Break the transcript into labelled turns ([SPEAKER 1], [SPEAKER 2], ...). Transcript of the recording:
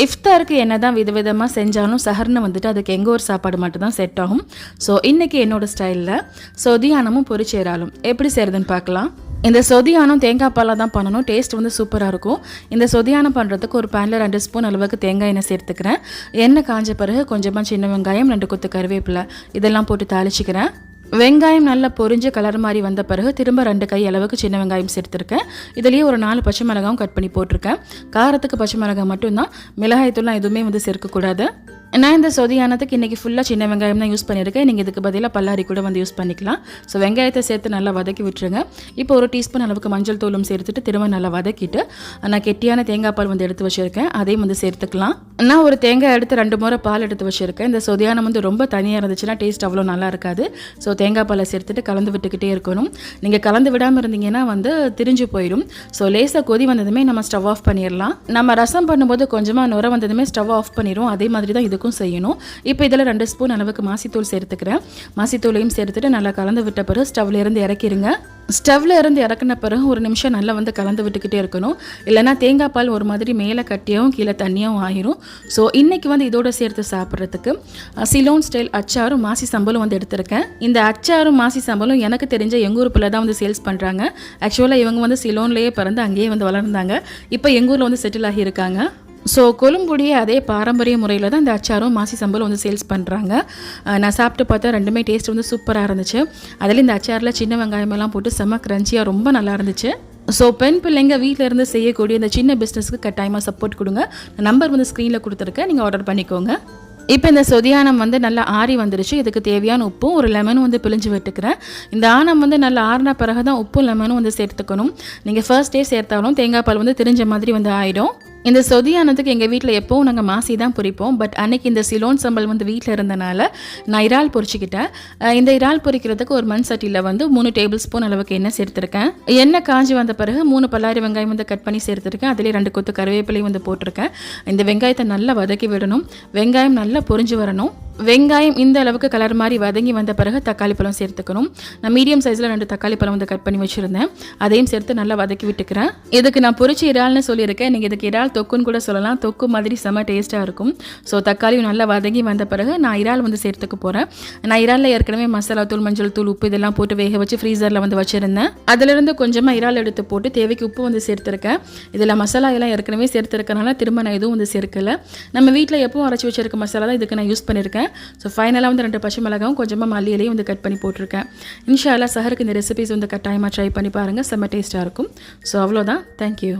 [SPEAKER 1] இஃப்தாருக்கு என்ன தான் விதவிதமாக செஞ்சாலும் சஹர்னு வந்துட்டு அதுக்கு எங்கள் ஊர் சாப்பாடு மட்டும் தான் செட் ஆகும். ஸோ இன்றைக்கி என்னோடய ஸ்டைலில் சொதியானமும் பொரிச்சேராலும் எப்படி செய்கிறதுன்னு பார்க்கலாம். இந்த சொதியானம் தேங்காய் பாலாக தான் பண்ணணும். டேஸ்ட் வந்து சூப்பராக இருக்கும். இந்த சொதியானம் பண்ணுறதுக்கு ஒரு பேனில் 2 ஸ்பூன் அளவுக்கு தேங்காய் எண்ணெய் சேர்த்துக்கிறேன். எண்ணெய் காஞ்ச பிறகு கொஞ்சமாக சின்ன வெங்காயம், 2 கொத்து கருவேப்பிலை இதெல்லாம் போட்டு தாளிச்சிக்கிறேன். வெங்காயம் நல்லா பொரிஞ்சு கலர் மாதிரி வந்த பிறகு திரும்ப 2 கை அளவுக்கு சின்ன வெங்காயம் சேர்த்துருக்கேன். இதுலேயே ஒரு 4 பச்சை மிளகாயும் கட் பண்ணி போட்டிருக்கேன். காரத்துக்கு பச்சை மிளகாய் மட்டும்தான், மிளகாய் தூள்லாம் எதுவுமே வந்து சேர்க்கக்கூடாது. நான் இந்த சொதியானத்துக்கு இன்றைக்கி ஃபுல்லாக சின்ன வெங்காயம் தான் யூஸ் பண்ணியிருக்கேன். நீங்கள் இதுக்கு பதிலாக பல்லாரி கூட வந்து யூஸ் பண்ணிக்கலாம். ஸோ வெங்காயத்தை சேர்த்து நல்லா வதக்கி விட்டுருங்க. இப்போ ஒரு டீஸ்பூன் அளவுக்கு மஞ்சள் தூளும் சேர்த்துட்டு திரும்ப நல்லா வதக்கிட்டு நான் கெட்டியான தேங்காய் பால் வந்து எடுத்து வச்சுருக்கேன். அதையும் வந்து சேர்த்துக்கலாம். நான் ஒரு தேங்காய் எடுத்து 2 முறை பால் எடுத்து வச்சுருக்கேன். இந்த சொதியானம் வந்து ரொம்ப தனியாக இருந்துச்சுன்னா டேஸ்ட் அவ்வளோ நல்லா இருக்காது. ஸோ தேங்காய் பாலை சேர்த்துட்டு கலந்து விட்டுக்கிட்டே இருக்கணும். நீங்கள் கலந்து விடாமல் இருந்தீங்கன்னா வந்து திரிஞ்சு போயிடும். ஸோ லேசாக கொதி வந்ததுமே நம்ம ஸ்டவ் ஆஃப் பண்ணிடலாம். நம்ம ரசம் பண்ணும்போது கொஞ்சமாக நுர வந்ததுமே ஸ்டவ் ஆஃப் பண்ணிடுவோம். அதே மாதிரி தான் இதுக்கும் செய்யணும். இப்போ இதில் 2 ஸ்பூன் அளவுக்கு மாசித்தூள் சேர்த்துக்கிறேன். மாசித்தூளையும் சேர்த்துட்டு நல்லா கலந்து விட்ட பிறகு ஸ்டவ்ல இருந்து இறக்கிடுங்க. ஸ்டவ்ல இருந்து இறக்கின பிறகு ஒரு நிமிஷம் நல்லா வந்து கலந்து விட்டுக்கிட்டே இருக்கணும். இல்லைனா தேங்காய் பால் ஒரு மாதிரி மேலே கட்டியாகவும் கீழே தண்ணியாகவும் ஆகிரும். ஸோ இன்றைக்கி வந்து இதோட சேர்த்து சாப்பிட்றதுக்கு சிலோன் ஸ்டைல் அச்சாரும் மாசி சம்பலும் வந்து எடுத்திருக்கேன். இந்த அச்சாரும் மாசி சம்பலும் எனக்கு தெரிஞ்ச எங்கள் ஊர் பிள்ளை தான் வந்து சேல்ஸ் பண்ணுறாங்க. ஆக்சுவலாக இவங்க வந்து சிலோன்லேயே பிறந்து அங்கேயே வந்து வளர்ந்தாங்க. இப்போ எங்கள் ஊரில் வந்து செட்டில் ஆகியிருக்காங்க. ஸோ கொழும்புடைய அதே பாரம்பரிய முறையில் தான் இந்த அச்சாரும் மாசி சம்பலும் வந்து சேல்ஸ் பண்ணுறாங்க. நான் சாப்பிட்டு பார்த்தா ரெண்டுமே டேஸ்ட் வந்து சூப்பராக இருந்துச்சு. அதில் இந்த அச்சாரில் சின்ன வெங்காயமெல்லாம் போட்டு செம்ம கிரன்ச்சியாக ரொம்ப நல்லா இருந்துச்சு. ஸோ பெண் பிள்ளைங்க வீட்டில் இருந்து செய்யக்கூடிய இந்த சின்ன பிஸ்னஸ்க்கு கட்டாயமாக சப்போர்ட் கொடுங்க. நம்பர் வந்து ஸ்க்ரீனில் கொடுத்துருக்கேன், நீங்கள் ஆர்டர் பண்ணிக்கோங்க. இப்போ இந்த சொதியானம் வந்து நல்லா ஆறி வந்துடுச்சு. இதுக்கு தேவையான உப்பும் ஒரு லெமனும் வந்து பிழிஞ்சு விட்டுக்கிறேன். இந்த ஆனம் வந்து நல்லா ஆறின பிறகு தான் உப்பும் லெமனும் வந்து சேர்த்துக்கணும். நீங்கள் ஃபர்ஸ்ட் டே சேர்த்தாலும் தேங்காய் பால் வந்து திரிஞ்ச மாதிரி வந்து ஆகிடும். இந்த சொதியானத்துக்கு எங்கள் வீட்டில் எப்போவும் நாங்கள் மாசி தான் பொரிப்போம். பட் அன்றைக்கி இந்த சிலோன் சம்பல் வந்து வீட்டில் இருந்தனால நான் இறால் பொரிச்சிக்கிட்டேன். இந்த இறால் பொரிக்கிறதுக்கு ஒரு மண் சட்டியில் வந்து 3 டேபிள் ஸ்பூன் அளவுக்கு எண்ணெய் சேர்த்துருக்கேன். எண்ணெய் காஞ்சி வந்த பிறகு 3 பல்லாரி வெங்காயம் வந்து கட் பண்ணி சேர்த்துருக்கேன். அதிலே 2 கொத்து கருவேப்பிலையும் வந்து போட்டிருக்கேன். இந்த வெங்காயத்தை நல்லா வதக்கி விடணும். வெங்காயம் நல்லா பொரிஞ்சு வரணும். வெங்காயம் இந்த அளவுக்கு கலர் மாதிரி வதங்கி வந்த பிறகு தக்காளி பழம் சேர்த்துக்கணும். நான் மீடியம் சைஸில் 2 தக்காளி பழம் வந்து கட் பண்ணி வச்சுருந்தேன். அதையும் சேர்த்து நல்லா வதக்கி விட்டுக்கிறேன். இதுக்கு நான் பொரிச்சு இறால்னு சொல்லியிருக்கேன். நீங்கள் இதுக்கு இறால் தொக்குன்னு கூட சொல்லலாம். தொக்கு மாதிரி செம்ம டேஸ்ட்டாக இருக்கும். ஸோ தக்காளியும் நல்லா வதங்கி வந்த பிறகு நான் இறால் வந்து சேர்த்துக்க போகிறேன். நான் இறாலில் ஏற்கனவே மசாலா தூள், மஞ்சள் தூள், உப்பு இதெல்லாம் போட்டு வேக வச்சு ஃப்ரீசரில் வந்து வச்சுருந்தேன். அதிலிருந்து கொஞ்சமாக இறால் எடுத்து போட்டு தேவைக்கு உப்பு வந்து சேர்த்துருக்கேன். இதில் மசாலா எல்லாம் ஏற்கனவே சேர்த்துருக்கனால திரும்ப நான் எதுவும் வந்து சேர்க்கலை. நம்ம வீட்டில் எப்பவும் அரைச்சி வச்சிருக்க மசாலா தான் இதுக்கு நான் யூஸ் பண்ணியிருக்கேன். ஸோ ஃபைனலாக வந்து 2 பச்சை மிளகாவும் கொஞ்சமாக மல்லியிலையும் வந்து கட் பண்ணி போட்டிருக்கேன். இன்ஷா அல்லாஹ் சஹருக்கு இந்த ரெசிபிஸ் வந்து கட்டாயமாக ட்ரை பண்ணி பாருங்கள். செம்ம டேஸ்ட்டாக இருக்கும். ஸோ அவ்வளோதான். தேங்க்யூ.